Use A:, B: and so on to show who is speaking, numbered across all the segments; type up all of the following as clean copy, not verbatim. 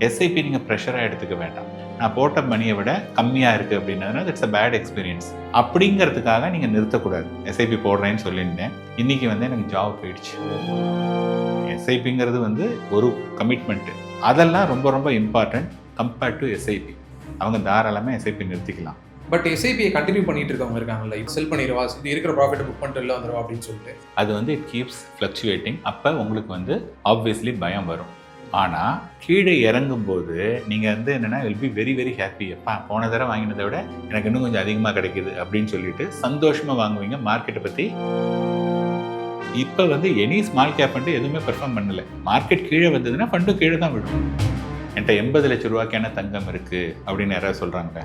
A: SIP நீங்கள் ப்ரெஷராக எடுத்துக்க வேண்டாம். நான் போட்ட மணியை விட கம்மியாக இருக்குது அப்படின்னதுனால இட்ஸ் அ பேட் எக்ஸ்பீரியன்ஸ் அப்படிங்கிறதுக்காக நீங்கள் நிறுத்தக்கூடாது. எஸ்ஐபி போடுறேன்னு சொல்லியிருந்தேன், இன்றைக்கி வந்து எனக்கு ஜாப் போயிடுச்சு. எஸ்ஐபிங்கிறது வந்து ஒரு கமிட்மெண்ட்டு, அதெல்லாம் ரொம்ப ரொம்ப இம்பார்ட்டன்ட் கம்பேர்ட் டு எஸ்ஐபி. அவங்க தாராளமாக எஸ்ஐபி நிறுத்திக்கலாம்.
B: பட் எஸ்ஐபியை கண்டினியூ பண்ணிட்டு இருக்கவங்க இருக்காங்கல்ல, இது செல் பண்ணிடுவா, இது இருக்கிற ப்ராஃபிட்டை புக் பண்ணிட்டு இல்லை வந்துடுவா அப்படின்னு சொல்லிட்டு,
A: அது வந்து இட் கீப்ஸ் ஃப்ளக்சுவேட்டிங். அப்போ உங்களுக்கு வந்து ஆப்வியஸ்லி பயம் வரும். ஆனால் கீழே இறங்கும்போது நீங்கள் வந்து என்னென்னா will be very very happy. எப்பா போன தடவை வாங்கினதை விட எனக்கு இன்னும் கொஞ்சம் அதிகமாக கிடைக்கிது அப்படின்னு சொல்லிட்டு சந்தோஷமாக வாங்குவீங்க. மார்க்கெட்டை பற்றி இப்போ வந்து எனி ஸ்மால் கேப் ஃபண்டு எதுவுமே பெர்ஃபார்ம் பண்ணலை. மார்க்கெட் கீழே வந்ததுன்னா ஃபண்டும் கீழே தான் விடும். என்கிட்ட 80 லட்ச ரூபாய்க்கான தங்கம் இருக்குது அப்படின்னு யாராவது சொல்கிறாங்க?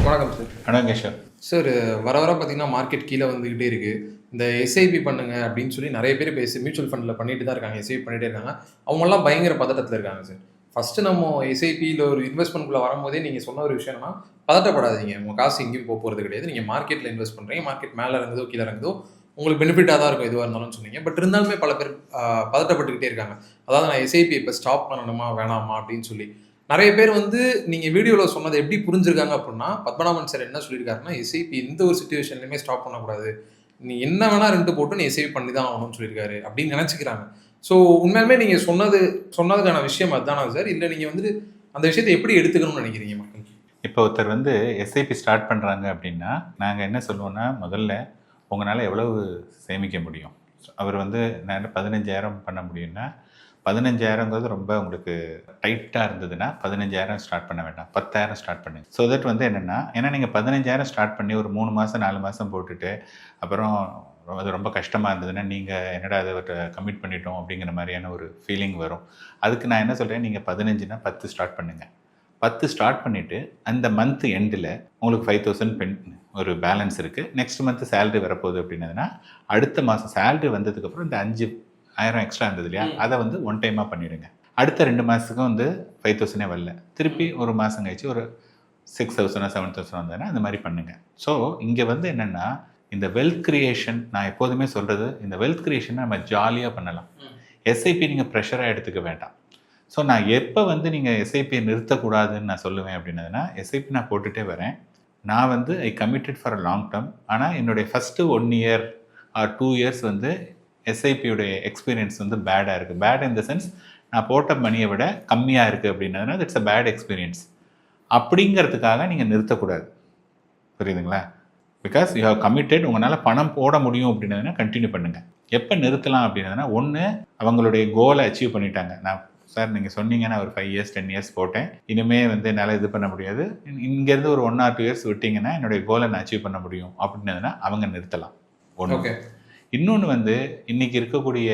B: வணக்கம் சார்.
A: வணக்கம் கேஷவ்
B: சார். வர பார்த்தீங்கன்னா மார்க்கெட் கீழே வந்துக்கிட்டே இருக்குது. இந்த எஸ்ஐபி பண்ணுங்க அப்படின்னு சொல்லி நிறைய பேர் பேசி மியூச்சுவல் ஃபண்டில் பண்ணிட்டு தான் இருக்காங்க, எஸ்ஐபி பண்ணிகிட்டே இருக்காங்க. அவங்கெல்லாம் பயங்கர பதட்டத்தில் இருக்காங்க சார். ஃபஸ்ட்டு நம்ம எஸ்ஐபியில் ஒரு இன்வெஸ்ட்மெண்ட்குள்ளே வரும்போதே நீங்கள் சொன்ன ஒரு விஷயம்னா, பதட்டப்படாதீங்க, உங்கள் காசு எங்கேயும் போகிறது கிடையாது, நீங்கள் மார்க்கெட்டில் இன்வெஸ்ட் பண்ணுறீங்க, மார்க்கெட் மேலே இறங்குதோ கீழே இறங்குதோ உங்களுக்கு பெனிஃபிட்டாக தான் இருக்கும் எதுவாக இருந்தாலும் சொன்னீங்க. பட் இருந்தாலுமே பல பேர் பதட்டப்பட்டுக்கிட்டே இருக்காங்க. அதாவது நான் எஸ்ஐபி இப்போ ஸ்டாப் பண்ணணுமா வேணாமா அப்படின்னு சொல்லி. நிறைய பேர் வந்து நீங்கள் வீடியோவில் சொன்னதை எப்படி புரிஞ்சிருக்காங்க அப்படின்னா, பத்மநாபன் சார் என்ன சொல்லியிருக்காருன்னா, எஸ்ஐபி எந்த ஒரு சுச்சுவேஷன்லையுமே ஸ்டாப் பண்ணக்கூடாது, நீ என்ன வேணால் ரெண்டு போட்டு நீ எஸ்ஐபி பண்ணி தான் ஆகணும்னு சொல்லியிருக்காரு அப்படின்னு நினச்சிக்கிறாங்க. ஸோ உண்மையாலுமே நீங்கள் சொன்னதுக்கான விஷயம் அதுதானா சார்? இல்லை நீங்கள் வந்து அந்த விஷயத்தை எப்படி எடுத்துக்கணும்னு நினைக்கிறீங்க மக்கள்?
A: இப்போ ஒருத்தர் வந்து எஸ்ஐபி ஸ்டார்ட் பண்ணுறாங்க அப்படின்னா நாங்கள் என்ன சொல்லுவோன்னா, முதல்ல உங்களால் எவ்வளவு சேமிக்க முடியும். அவர் வந்து நான் 15,000 பண்ண முடியும்னா, 15,000ங்கிறது ரொம்ப உங்களுக்கு டைட்டாக இருந்ததுன்னா 15,000 ஸ்டார்ட் பண்ண வேண்டாம், 10,000 ஸ்டார்ட் பண்ணுங்க. ஸோ தட் வந்து என்னென்னா, ஏன்னா நீங்கள் 15,000 ஸ்டார்ட் பண்ணி ஒரு 3 மாதம் 4 மாதம் போட்டுட்டு அப்புறம் அது ரொம்ப கஷ்டமாக இருந்ததுன்னா நீங்கள் என்னடா அதை கமிட் பண்ணிட்டோம் அப்படிங்கிற மாதிரியான ஒரு ஃபீலிங் வரும். அதுக்கு நான் என்ன சொல்கிறேன், நீங்கள் 15னா 10 ஸ்டார்ட் பண்ணுங்கள். 10 ஸ்டார்ட் பண்ணிவிட்டு அந்த மந்த் எண்டில் உங்களுக்கு 5,000 ஒரு பேலன்ஸ் இருக்குது. நெக்ஸ்ட் மந்த் சேலரி வரப்போகுது அப்படின்னதுன்னா, அடுத்த மாதம் சேலரி வந்ததுக்கப்புறம் இந்த 5,000 எக்ஸ்ட்ரா இருந்தது இல்லையா, அதை வந்து ஒன் டைமாக பண்ணிவிடுங்க. அடுத்த 2 மாதத்துக்கும் வந்து 5,000 வரல, திருப்பி ஒரு மாதம் கழிச்சு ஒரு 6,000 7,000 வந்ததுன்னா அந்த மாதிரி பண்ணுங்கள். ஸோ இங்கே வந்து என்னென்னா, இந்த வெல்த் கிரியேஷன், நான் எப்போதுமே சொல்கிறது, இந்த வெல்த் கிரியேஷனை நம்ம ஜாலியாக பண்ணலாம். எஸ்ஐபி நீங்கள் ப்ரெஷராக எடுத்துக்க வேண்டாம். ஸோ நான் எப்போ வந்து நீங்கள் எஸ்ஐபியை நிறுத்தக்கூடாதுன்னு நான் சொல்லுவேன் அப்படின்னதுன்னா, எஸ்ஐபி நான் போட்டுகிட்டே வரேன். நான் வந்து ஐ committed for a long term. ஆனால் என்னுடைய ஃபஸ்ட்டு 1 இயர் ஆர் 2 இயர்ஸ் வந்து எஸ்ஐபியுடைய எக்ஸ்பீரியன்ஸ் வந்து பேடாக இருக்குது. பேட் இன் த சென்ஸ், நான் போட்ட மணியை விட கம்மியாக இருக்குது அப்படின்னதுனால இட்ஸ் அ பேட் எக்ஸ்பீரியன்ஸ் அப்படிங்கிறதுக்காக நீங்கள் நிறுத்தக்கூடாது. புரியுதுங்களா? பிகாஸ் யூ ஹவ் கமிட்டட், உங்களால் பணம் போட முடியும் அப்படின்னதுன்னா கண்டினியூ பண்ணுங்கள். எப்போ நிறுத்தலாம் அப்படின்னதுன்னா, ஒன்று அவங்களுடைய கோலை அச்சீவ் பண்ணிட்டாங்க. நான் சார் நீங்கள் சொன்னீங்கன்னா ஒரு 5 இயர்ஸ் 10 இயர்ஸ் போட்டேன், இனிமேல் வந்து என்னால் இது பண்ண முடியாது, இங்கேருந்து ஒரு 1 or 2 இயர்ஸ் விட்டிங்கன்னா என்னுடைய கோலை நான் அச்சீவ் பண்ண முடியும் அப்படின்னதுன்னா அவங்க நிறுத்தலாம். ஒன்று. இன்னொன்று வந்து இன்றைக்கி இருக்கக்கூடிய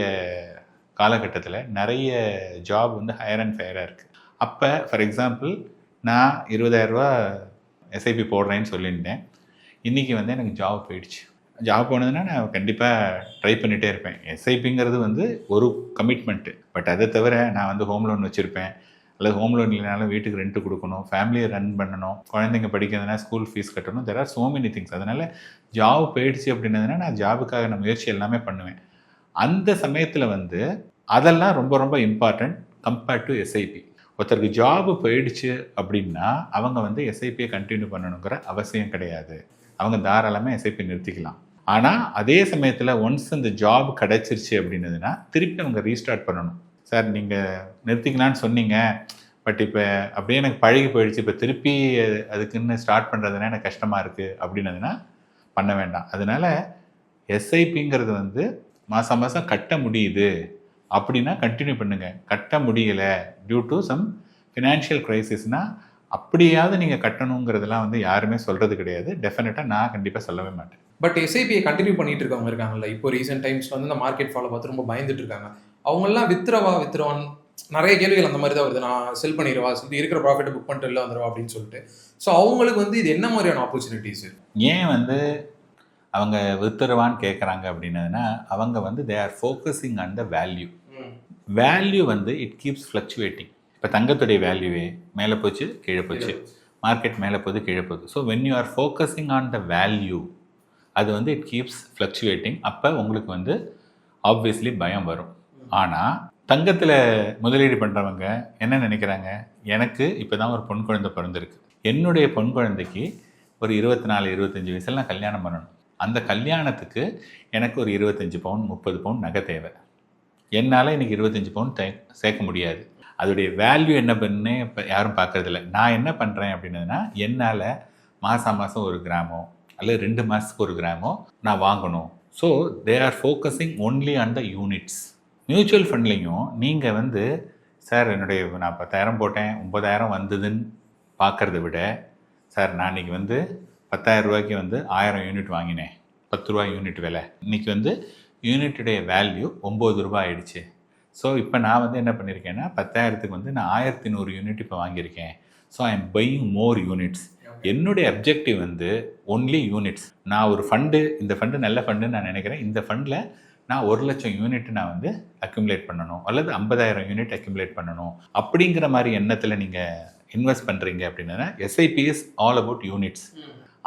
A: காலகட்டத்தில் நிறைய ஜாப் வந்து ஹையர் அண்ட் ஃபயராக இருக்குது. அப்போ ஃபார் எக்ஸாம்பிள் நான் 20,000 எஸ்ஐபி போடுறேன்னு சொல்லியிருந்தேன், இன்றைக்கி வந்து எனக்கு ஜாப் போயிடுச்சு. ஜாப் போனதுன்னா நான் கண்டிப்பாக ட்ரை பண்ணிகிட்டே இருப்பேன். எஸ்ஐபிங்கிறது வந்து ஒரு கமிட்மெண்ட்டு. பட் அதை தவிர நான் வந்து ஹோம் லோன் வச்சுருப்பேன், அல்லது ஹோம் லோன் இல்லைனாலும் வீட்டுக்கு ரெண்ட்டு கொடுக்கணும், ஃபேமிலியை ரன் பண்ணணும், குழந்தைங்க படிக்கிறதுனா ஸ்கூல் ஃபீஸ் கட்டணும், there are so many things. அதனால் ஜாப் போயிடுச்சு அப்படின்னதுன்னா நான் ஜாபுக்காக நான் முயற்சி எல்லாமே பண்ணுவேன். அந்த சமயத்தில் வந்து அதெல்லாம் ரொம்ப ரொம்ப இம்பார்ட்டண்ட் கம்பேர்ட் டு எஸ்ஐபி. ஒருத்தருக்கு ஜாபு போயிடுச்சு அப்படின்னா அவங்க வந்து எஸ்ஐபியை கண்டினியூ பண்ணணுங்கிற அவசியம் கிடையாது. அவங்க தாராளமாக எஸ்ஐபி நிறுத்திக்கலாம். ஆனால் அதே சமயத்தில் ஒன்ஸ் இந்த ஜாப் கிடச்சிருச்சு அப்படின்னதுன்னா திருப்பி அவங்க ரீஸ்டார்ட் பண்ணணும். சார் நீங்கள் நிறுத்திக்கலான்னு சொன்னீங்க, பட் இப்போ அப்படியே எனக்கு பழகி போயிடுச்சு, இப்போ திருப்பி அதுக்குன்னு ஸ்டார்ட் பண்ணுறதுனா எனக்கு கஷ்டமாக இருக்குது அப்படின்னதுன்னா பண்ண வேண்டாம். அதனால் எஸ்ஐபிங்கிறது வந்து மாதம் மாதம் கட்ட முடியுது அப்படின்னா கண்டினியூ பண்ணுங்கள். கட்ட முடியலை டியூ டு சம் ஃபினான்ஷியல் க்ரைசிஸ்னால் அப்படியாவது நீங்கள் கட்டணுங்கிறதுலாம் வந்து யாருமே சொல்கிறது கிடையாது. டெஃபினட்டாக நான் கண்டிப்பாக சொல்லவே மாட்டேன்.
B: பட் எஸ்ஐபியை கண்டினியூ பண்ணிட்டு இருக்கவங்க இருக்காங்கல்ல, இப்போ ரீசெண்ட் டைம்ஸில் வந்து இந்த மார்க்கெட் ஃபாலோ பார்த்து ரொம்ப பயந்துட்டு இருக்காங்க. அவங்கெல்லாம் வித்துருவான் நிறைய கேள்விகள் அந்த மாதிரி தான் வருது. நான் செல் பண்ணிடுவா, இருக்கிற ப்ராஃபிட்டை புக் பண்ணிட்டு இல்லை வந்துடுவா அப்படின்னு சொல்லிட்டு. ஸோ அவங்களுக்கு வந்து இது என்ன மாதிரியான ஆப்பர்ச்சுனிட்டிஸ்?
A: ஏன் வந்து அவங்க வித்துருவான்னு கேட்குறாங்க அப்படின்னதுன்னா, அவங்க வந்து தே are focusing on the value. Value வந்து இட் கீப்ஸ் ஃப்ளக்சுவேட்டிங். இப்போ தங்கத்துடைய வேல்யூவே மேலே போச்சு கீழே போச்சு, மார்க்கெட் மேலே போகுது கீழே போகுது. So when you are focusing on the value, அது வந்து இட் கீப்ஸ் ஃப்ளக்சுவேட்டிங். அப்போ உங்களுக்கு வந்து ஆப்வியஸ்லி பயம் வரும். ஆனால் தங்கத்தில் முதலீடு பண்ணுறவங்க என்ன நினைக்கிறாங்க, எனக்கு இப்போ தான் ஒரு பொன் குழந்தை பிறந்திருக்கு, என்னுடைய பொன் குழந்தைக்கு ஒரு 24-25 வயசில் நான் கல்யாணம் பண்ணணும், அந்த கல்யாணத்துக்கு எனக்கு ஒரு 25 பவுன் 30 பவுன் நகை தேவை, என்னால் இன்றைக்கி 25 பவுன் சேர்க்க முடியாது, அதோடைய வேல்யூ என்ன பண்ணே இப்போ யாரும் பார்க்குறதில்ல. நான் என்ன பண்ணுறேன் அப்படின்னதுன்னா, என்னால் மாதம் மாதம் 1 கிராமோ அல்லது 2 மாதத்துக்கு 1 கிராமோ நான் வாங்கணும். So they are focusing only on the units. Mutual ஃபண்ட்லேயும் நீங்கள் வந்து சார் என்னுடைய நான் 10,000 போட்டேன் 9,000 வந்ததுன்னு பார்க்குறத விட, சார் நான் இன்றைக்கி வந்து 10,000 ரூபாய்க்கு வந்து 1000 யூனிட் வாங்கினேன், 10 ரூபா யூனிட் விலை, இன்றைக்கி வந்து யூனிட்டுடைய வேல்யூ 9 ரூபா ஆயிடுச்சு. ஸோ இப்போ நான் வந்து என்ன பண்ணியிருக்கேன்னா 10,000க்கு வந்து நான் 1100 யூனிட் இப்போ வாங்கியிருக்கேன். So I am buying more units. என்னுடைய அப்ஜெக்டிவ் வந்து ஒன்லி யூனிட்ஸ். நான் ஒரு ஃபண்டு, இந்த ஃபண்டு நல்ல ஃபண்டுன்னு நான் நினைக்கிறேன், இந்த ஃபண்டில் நான் 1,00,000 யூனிட் நான் வந்து அக்யூமுலேட் பண்ணணும் அல்லது 50,000 யூனிட் அக்யூமுலேட் பண்ணணும் அப்படிங்கிற மாதிரி எண்ணத்தில் நீங்கள் இன்வெஸ்ட் பண்ணுறீங்க அப்படின்னா SIP is all about units.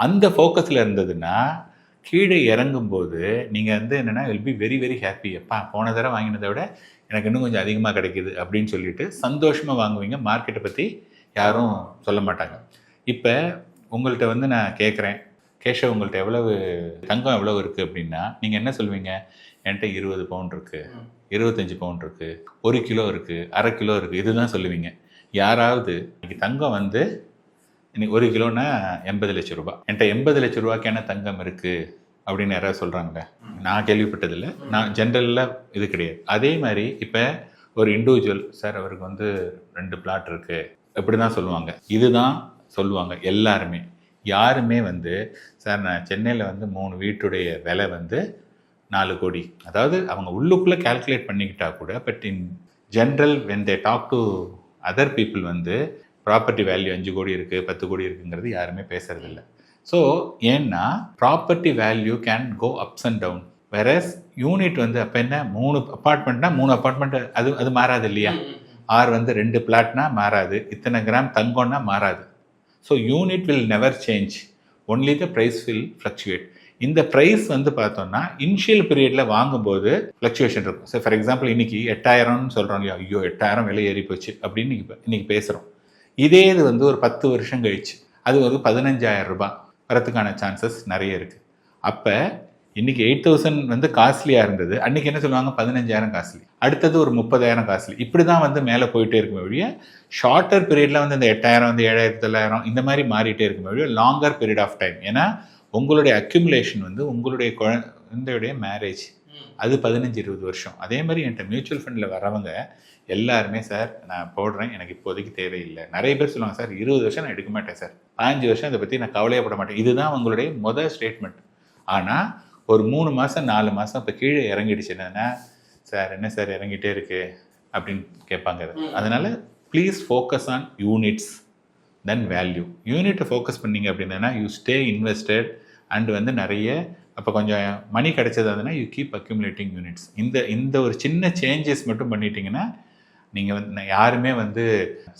A: அந்த ஃபோக்கஸில் இருந்ததுன்னா கீழே இறங்கும்போது நீங்கள் வந்து என்னென்னா will be very very happy. எப்பா போன தடவை வாங்கினதை விட எனக்கு இன்னும் கொஞ்சம் அதிகமாக கிடைக்கிது அப்படின்னு சொல்லிட்டு சந்தோஷமாக வாங்குவீங்க. மார்க்கெட்டை பற்றி யாரும் சொல்ல மாட்டாங்க. இப்போ உங்கள்கிட்ட வந்து நான் கேட்குறேன், கேஷவ் உங்கள்கிட்ட எவ்வளவு தங்கம் எவ்வளவு இருக்குது அப்படின்னா நீங்கள் என்ன சொல்லுவீங்க, என்கிட்ட 20 பவுன் இருக்குது, 25 பவுன் இருக்குது, 1 கிலோ இருக்குது, 1/2 கிலோ இருக்குது, இதுதான் சொல்லுவீங்க. யாராவது இன்னைக்கு தங்கம் வந்து இன்னைக்கு 1 கிலோன்னா 80 லட்சம் ரூபாய், என்கிட்ட 80 லட்சம் ரூபாய்க்கான தங்கம் இருக்குது அப்படின்னு யாராவது சொல்கிறாங்களே? நான் கேள்விப்பட்டதில்லை. நான் ஜென்ரலில் இது கிடையாது. அதே மாதிரி இப்போ ஒரு இண்டிவிஜுவல் சார் அவருக்கு வந்து 2 பிளாட் இருக்குது இப்படி தான் சொல்லுவாங்க. இதுதான் சொல்லுவாங்க எல்லாருமே. யாருமே வந்து சார் நான் சென்னையில் வந்து 3 வீட்டுடைய விலை வந்து 4 கோடி, அதாவது அவங்க உள்ளுக்குள்ளே கால்குலேட் பண்ணிக்கிட்டா கூட, but in general when they talk to other people வந்து ப்ராப்பர்ட்டி வேல்யூ 5 கோடி இருக்குது 10 கோடி இருக்குங்கிறது யாருமே பேசுறதில்ல. ஸோ ஏன்னா property value can go ups and down. Whereas unit வந்து அப்போ என்ன 3 அப்பார்ட்மெண்ட்னா 3 அப்பார்ட்மெண்ட் அது மாறாது இல்லையா? ஆர் வந்து 2 பிளாட்னா மாறாது, இத்தனை கிராம் தங்கம்னா மாறாது. So unit will never change, only the price will fluctuate. இந்த ப்ரைஸ் வந்து பார்த்தோம்னா இனிஷியல் பீரியடில் வாங்கும்போது ஃப்ளக்சுவேஷன் இருக்கும். ஸோ ஃபார் எக்ஸாம்பிள் இன்றைக்கி 8,000ன்னு சொல்கிறோம் இல்லையா, ஐயோ 8,000 விலை ஏறி போச்சு அப்படின்னு இன்றைக்கி பேசுகிறோம். இதே இது வந்து ஒரு 10 வருஷம் கழிச்சு அது ஒரு 15,000 ரூபாய் வரத்துக்கான சான்சஸ் நிறைய இருக்குது. அப்போ இன்றைக்கி 8,000 வந்து காஸ்ட்லியாக இருந்தது, அன்றைக்கி என்ன சொல்லுவாங்க 15,000 காஸ்ட்லி, அடுத்தது ஒரு 30,000 காஸ்ட்லி, இப்படி தான் வந்து மேலே போயிட்டே இருக்கும் வழிய ஷார்ட்டர் பீரியடில் வந்து இந்த 8,000 வந்து 7,900 இந்த மாதிரி மாறிட்டே இருக்கும் வழிய லாங்கர் பீரியட் ஆஃப் டைம். ஏன்னா உங்களுடைய அக்யூமுலேஷன் வந்து உங்களுடைய குழந்தையுடைய மேரேஜ் அது 15-20 வருஷம். அதே மாதிரி என்கிட்ட மியூச்சுவல் ஃபண்டில் வரவங்க எல்லாருமே சார் நான் போடுறேன் எனக்கு இப்போதைக்கு தேவையில்லை. நிறைய பேர் சொல்லுவாங்க சார் 20 வருஷம் நான் எடுக்க மாட்டேன் சார், 15 வருஷம் இதை பற்றி நான் கவலையப்பட மாட்டேன். இதுதான் உங்களுடைய முதல் ஸ்டேட்மெண்ட். ஆனால் ஒரு 3 மாதம் 4 மாதம் இப்போ கீழே இறங்கிடுச்சு என்னன்னா, சார் என்ன சார் இறங்கிட்டே இருக்கு அப்படின்னு கேட்பாங்க. அதனால please focus on units then value. யூனிட்டை ஃபோக்கஸ் பண்ணிங்க அப்படின்னா யூ ஸ்டே இன்வெஸ்டட் அண்ட் வந்து நிறைய அப்போ கொஞ்சம் மணி கிடைச்சது அதுனா யூ கீப் அக்யூமுலேட்டிங் யூனிட்ஸ். இந்த ஒரு சின்ன சேஞ்சஸ் மட்டும் பண்ணிட்டீங்கன்னா நீங்கள் வந்து யாருமே வந்து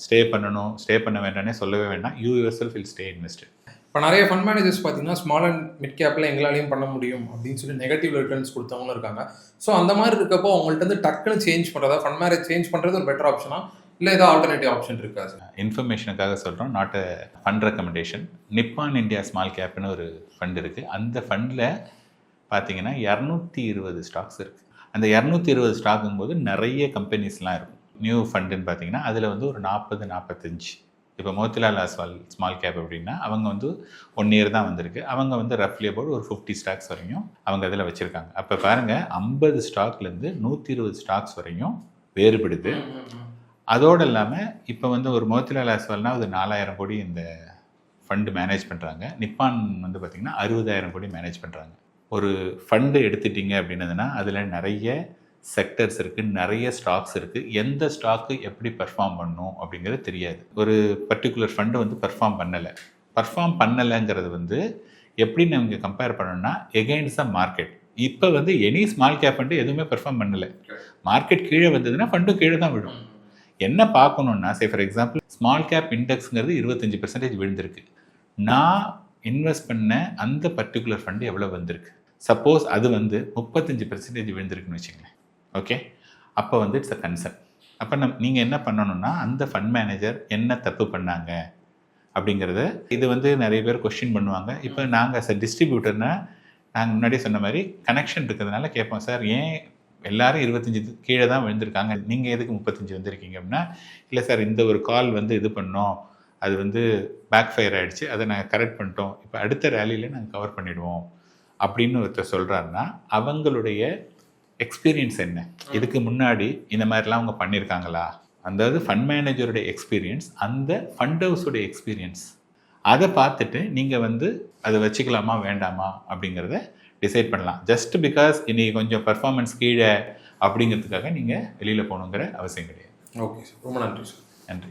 A: ஸ்டே பண்ண வேண்டாம்னே சொல்லவே வேண்டாம். You your self will stay invested.
B: இப்போ நிறைய ஃபண்ட் மேனேஜர்ஸ் பார்த்தீங்கன்னா ஸ்மால் அண்ட் மிட் கேப்பில் எங்களாலையும் பண்ண முடியும் அப்படின்னு சொல்லி நெகட்டிவ் ரிட்டர்ன்ஸ் கொடுத்தவங்களும் இருக்காங்க. ஸோ அந்த மாதிரி இருக்கப்போ அவங்கள்ட்ட வந்து டக்குன்னு சேஞ்ச் பண்ணுறதா ஃபண்ட் மேனேஜ் சேஞ்ச் பண்ணுறது ஒரு பெட்டர் ஆப்ஷனா இல்லை ஏதாவது ஆல்டர்னேட்டிவ் ஆப்ஷன் இருக்கா சார்?
A: இன்ஃபர்மேஷனுக்காக சொல்கிறோம், not a fund recommendation. Nippon India small கேப்னு ஒரு ஃபண்ட் இருக்குது. அந்த ஃபண்டில் பார்த்தீங்கன்னா 220 ஸ்டாக்ஸ் இருக்குது. அந்த 220 ஸ்டாக்குங்கும் போது நிறைய கம்பெனிஸ்லாம் இருக்கும். நியூ ஃபண்டுன்னு பார்த்தீங்கன்னா அதில் வந்து ஒரு 40-45. இப்போ மோத்திலால் ஆஸ்வால் ஸ்மால் கேப் அப்படின்னா அவங்க வந்து 1 இயர் தான் வந்திருக்கு. அவங்க வந்து ரஃப்லி அபவுட் ஒரு 50 ஸ்டாக்ஸ் வரையும் அவங்க அதில் வச்சுருக்காங்க. அப்போ பாருங்கள் 50 ஸ்டாக்லேருந்து 120 ஸ்டாக்ஸ் வரையும் வேறுபடுது. அதோடு இல்லாமல் இப்போ வந்து ஒரு மோத்திலால் ஆஸ்வால்னால் அது 4,000 கோடி இந்த ஃபண்டு மேனேஜ் பண்ணுறாங்க. நிப்பான் வந்து பார்த்திங்கன்னா 60,000 கோடி மேனேஜ் பண்ணுறாங்க. ஒரு ஃபண்டு எடுத்துட்டிங்க அப்படின்னதுன்னா அதில் நிறைய செக்டர்ஸ் இருக்குது, நிறைய ஸ்டாக்ஸ் இருக்குது. எந்த ஸ்டாக்கு எப்படி பர்ஃபார்ம் பண்ணணும் அப்படிங்கிறது தெரியாது. ஒரு பர்டிகுலர் ஃபண்டு வந்து பர்ஃபார்ம் பண்ணலைங்கிறது வந்து எப்படி நம்ம கம்பேர் பண்ணணும்னா எகெயின்ஸ்ட் த மார்க்கெட். இப்போ வந்து எனி ஸ்மால் கேப் ஃபண்டு எதுவுமே பர்ஃபார்ம் பண்ணலை. மார்க்கெட் கீழே வந்ததுன்னா ஃபண்டு கீழே தான் விடும். என்ன பார்க்கணுன்னா say for example small cap இண்டெக்ஸுங்கிறது 25% விழுந்திருக்கு. நான் இன்வெஸ்ட் பண்ண அந்த பர்டிகுலர் ஃபண்டு எவ்வளோ வந்திருக்கு, சப்போஸ் அது வந்து 35% விழுந்திருக்குன்னு வச்சுங்களேன். ஓகே, அப்போ வந்து இட்ஸ் அ கன்சர்ன். அப்போ நீங்கள் என்ன பண்ணணும்னா அந்த ஃபண்ட் மேனேஜர் என்ன தப்பு பண்ணாங்க அப்படிங்கிறத இது வந்து நிறைய பேர் கொஸ்டின் பண்ணுவாங்க. இப்போ நாங்கள் as a டிஸ்ட்ரிபியூட்டர்னா நாங்கள் முன்னாடியே சொன்ன மாதிரி கனெக்ஷன் இருக்கிறதுனால கேட்போம், சார் ஏன் எல்லாரும் 25 கீழே தான் விழுந்திருக்காங்க, நீங்கள் எதுக்கு 35 வந்திருக்கீங்க அப்படின்னா, இல்லை சார் இந்த ஒரு கால் வந்து இது பண்ணோம், அது வந்து பேக் ஃபயர் ஆகிடுச்சு, அதை நாங்கள் கரெக்ட் பண்ணிட்டோம், இப்போ அடுத்த ரேலியில் நாங்கள் கவர் பண்ணிவிடுவோம் அப்படின்னு ஒருத்தர் சொல்கிறாருன்னா அவங்களுடைய எக்ஸ்பீரியன்ஸ் என்ன, இதுக்கு முன்னாடி இந்த மாதிரிலாம் அவங்க பண்ணியிருக்காங்களா, அதாவது ஃபண்ட் மேனேஜருடைய எக்ஸ்பீரியன்ஸ், அந்த ஃபண்ட் ஹவுஸுடைய எக்ஸ்பீரியன்ஸ், அதை பார்த்துட்டு நீங்கள் வந்து அதை வச்சுக்கலாமா வேண்டாமா அப்படிங்கிறத டிசைட் பண்ணலாம். ஜஸ்ட் பிகாஸ் இன்றைக்கி கொஞ்சம் பர்ஃபார்மன்ஸ் கீழே அப்படிங்கிறதுக்காக நீங்கள் வெளியில் போகணுங்கிற அவசியம் கிடையாது.
B: ஓகே சார், ரொம்ப நன்றி சார்.
A: நன்றி.